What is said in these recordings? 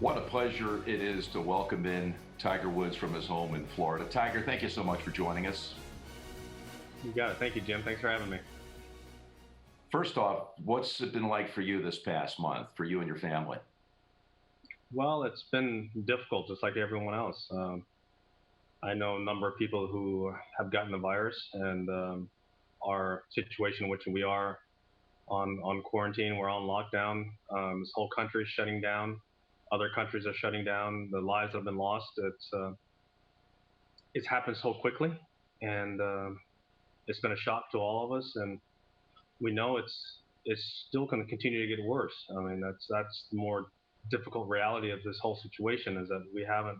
What a pleasure it is to welcome in Tiger Woods from his home in Florida. Tiger, thank you so much for joining us. You got it. Thank you, Jim. Thanks for having me. First off, what's it been like for you this past month, for you and your family? Well, it's been difficult, just like everyone else. I know a number of people who have gotten the virus, and our situation in which we are on quarantine, we're on lockdown. This whole country is shutting down. Other countries are shutting down. The lives have been lost. It's happened so quickly, and it's been a shock to all of us. And we know it's still going to continue to get worse. I mean, that's the more difficult reality of this whole situation, is that we haven't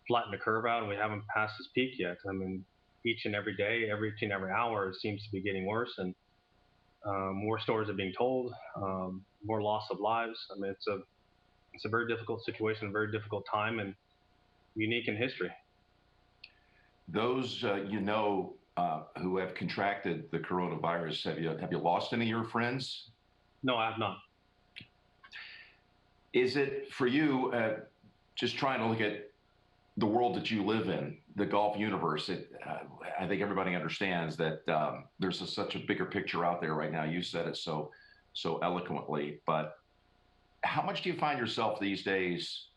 flattened the curve out and we haven't passed this peak yet. I mean, each and every day, every hour, it seems to be getting worse, and more stories are being told, more loss of lives. I mean, it's a very difficult situation, a very difficult time, and unique in history. Those who have contracted the coronavirus, have you lost any of your friends? No, I have not. Is it for you, just trying to look at the world that you live in, the golf universe? I think everybody understands that there's such a bigger picture out there right now. You said it so eloquently, but how much do you find yourself these days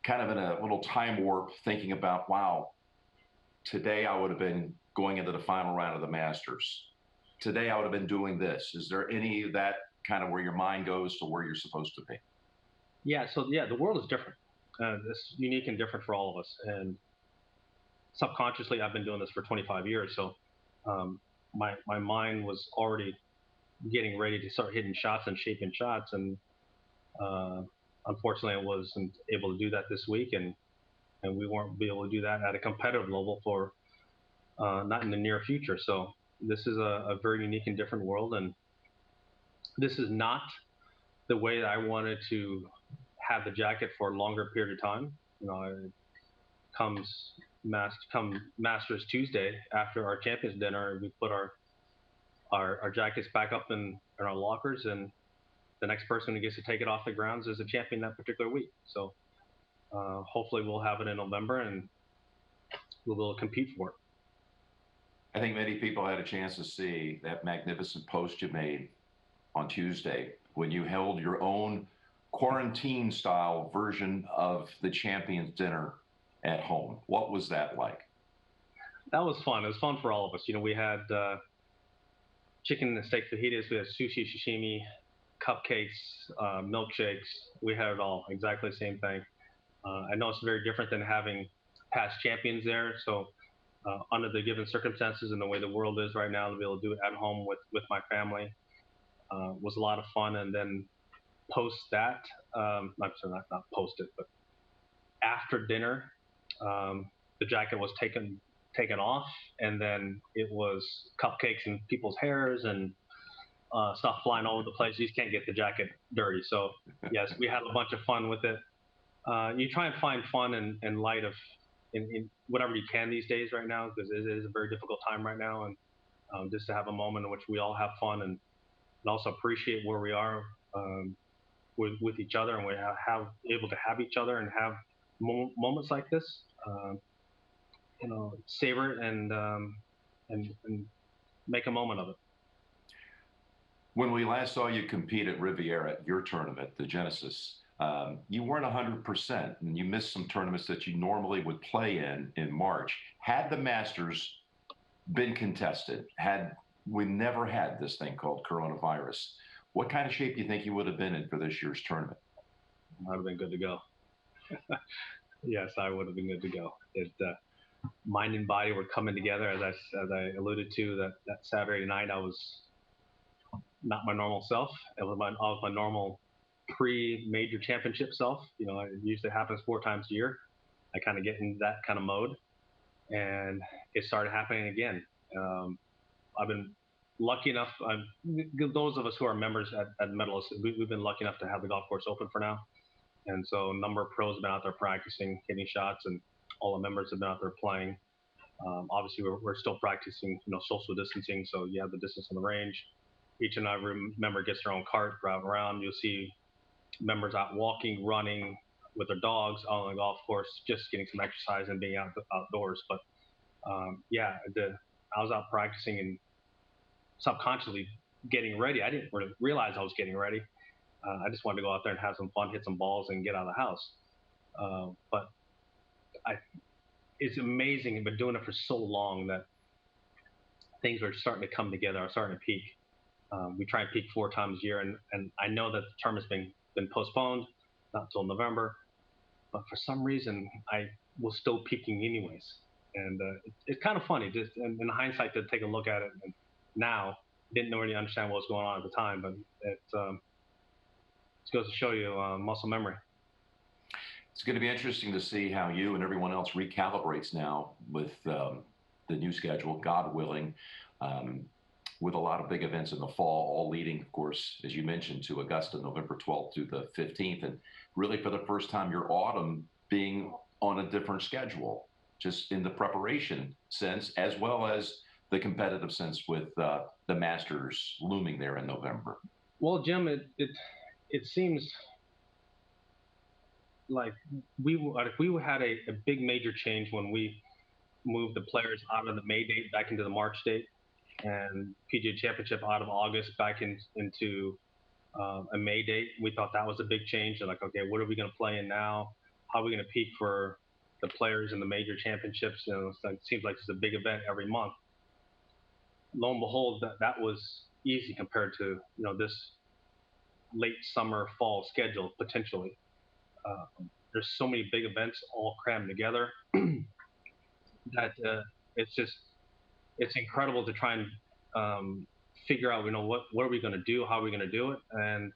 kind of in a little time warp, thinking about, wow, today I would have been going into the final round of the Masters. Today I would have been doing this. Is there any of that kind of where your mind goes to where you're supposed to be? Yeah, the world is different. It's unique and different for all of us. And subconsciously, I've been doing this for 25 years. So my mind was already getting ready to start hitting shots and shaping shots. And unfortunately, I wasn't able to do that this week. And we won't be able to do that at a competitive level for not in the near future. So this is a very unique and different world. And this is not the way that I wanted to have the jacket for a longer period of time. You know, come Masters Tuesday, after our Champions Dinner, we put our jackets back up in our lockers, and the next person who gets to take it off the grounds is a champion that particular week. So hopefully we'll have it in November, and we'll compete for it. I think many people had a chance to see that magnificent post you made on Tuesday when you held your own quarantine-style version of the Champions Dinner at home. What was that like? That was fun. It was fun for all of us. You know, we had chicken and steak fajitas, we had sushi, sashimi, cupcakes, milkshakes. We had it all, exactly the same thing. I know it's very different than having past champions there. So under the given circumstances and the way the world is right now, to be able to do it at home with my family was a lot of fun. And then post that, I'm sorry, not post it, but after dinner, the jacket was taken off, and then it was cupcakes in people's hairs and stuff flying all over the place. You just can't get the jacket dirty. So yes, we had a bunch of fun with it. You try and find fun and light in whatever you can these days right now, because it is a very difficult time right now, and just to have a moment in which we all have fun and also appreciate where we are with each other, and we have able to have each other and have moments like this. Savor it and make a moment of it. When we last saw you compete at Riviera, at your tournament, the Genesis, you weren't 100%, and you missed some tournaments that you normally would play in March. Had the Masters been contested, had we never had this thing called coronavirus, what kind of shape do you think you would have been in for this year's tournament? I would have been good to go. Yes, I would have been good to go. Mind and body were coming together, as I alluded to. That Saturday night, I was not my normal self. I was my normal pre-major championship self. You know, it usually happens 4 times a year. I kind of get in that kind of mode, and it started happening again. I've been lucky enough. Those of us who are members at Medalist, we've been lucky enough to have the golf course open for now, and so a number of pros have been out there practicing, hitting shots, and all the members have been out there playing. Obviously, we're still practicing, social distancing, so you have the distance on the range. Each and every member gets their own cart, drive around. You'll see members out walking, running, with their dogs on the golf course, just getting some exercise and being outdoors. But yeah, I was out practicing and subconsciously getting ready. I didn't really realize I was getting ready. I just wanted to go out there and have some fun, hit some balls, and get out of the house. But I, it's amazing. I've been doing it for so long that things are starting to come together. Are starting to peak. We try and peak 4 times a year, and I know that the term has been postponed, not until November. But for some reason, I was still peaking anyways. And it's kind of funny, just in hindsight, to take a look at it. And now, didn't really understand what was going on at the time, but it goes to show you muscle memory. It's going to be interesting to see how you and everyone else recalibrates now with the new schedule, God willing, with a lot of big events in the fall, all leading, of course, as you mentioned, to Augusta, November 12th through the 15th. And really, for the first time, your autumn being on a different schedule, just in the preparation sense, as well as the competitive sense with the Masters looming there in November. Well, Jim, it seems like we had a big major change when we moved the players out of the May date back into the March date, and PGA Championship out of August back into a May date. We thought that was a big change. They're like, okay, what are we going to play in now? How are we going to peak for the players in the major championships? You know, it seems like it's a big event every month. Lo and behold, that was easy compared to this late summer, fall schedule potentially. There's so many big events all crammed together that it's incredible to try and figure out, what are we going to do, how are we going to do it, and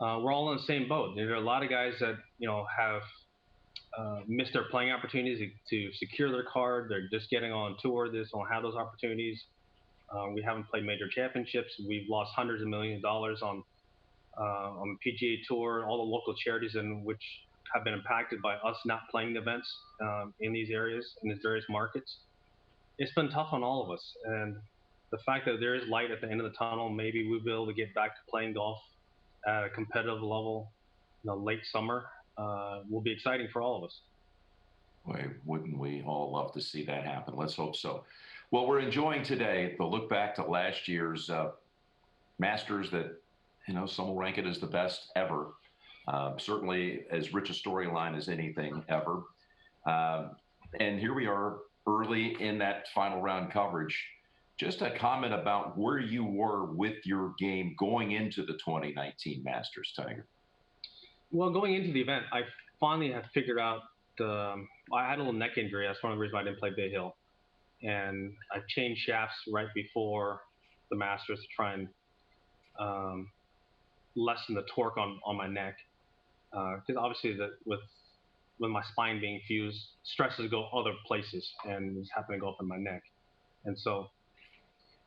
we're all in the same boat. There are a lot of guys that have missed their playing opportunities to secure their card. They're just getting on tour. They just don't have those opportunities. We haven't played major championships. We've lost hundreds of millions of dollars on the PGA Tour, all the local charities in which have been impacted by us not playing events in these areas, in these various markets. It's been tough on all of us. And the fact that there is light at the end of the tunnel, maybe we'll be able to get back to playing golf at a competitive level late summer, will be exciting for all of us. Boy, wouldn't we all love to see that happen? Let's hope so. Well, we're enjoying today the look back to last year's Masters that, some will rank it as the best ever. Certainly as rich a storyline as anything ever. And here we are early in that final round coverage. Just a comment about where you were with your game going into the 2019 Masters, Tiger. Well, going into the event, I finally had figured out I had a little neck injury. That's one of the reasons I didn't play Bay Hill. And I changed shafts right before the Masters to try and lessen the torque on my neck. Because obviously with my spine being fused, stresses go other places, and it's happened to go up in my neck. And so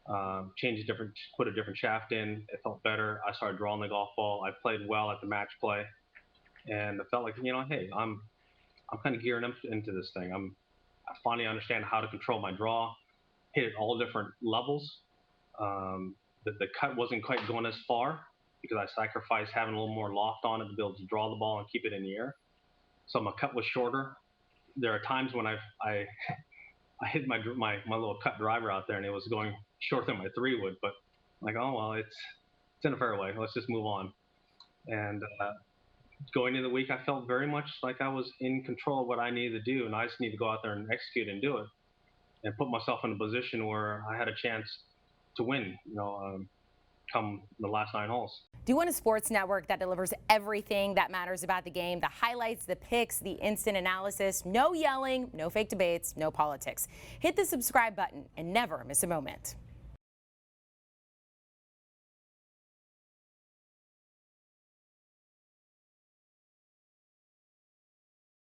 put a different shaft in. It felt better. I started drawing the golf ball. I played well at the match play, and I felt like, hey, I'm kind of gearing up into this thing. I finally understand how to control my draw, hit at all different levels. The cut wasn't quite going as far because I sacrificed having a little more loft on it to be able to draw the ball and keep it in the air. So my cut was shorter. There are times when I hit my little cut driver out there and it was going shorter than my 3 would, but I'm like, oh well, it's in a fairway. Let's just move on. And going into the week, I felt very much like I was in control of what I needed to do, and I just need to go out there and execute and do it, and put myself in a position where I had a chance to win, come the last 9 holes. Do you want a sports network that delivers everything that matters about the game? The highlights, the picks, the instant analysis, no yelling, no fake debates, no politics. Hit the subscribe button and never miss a moment.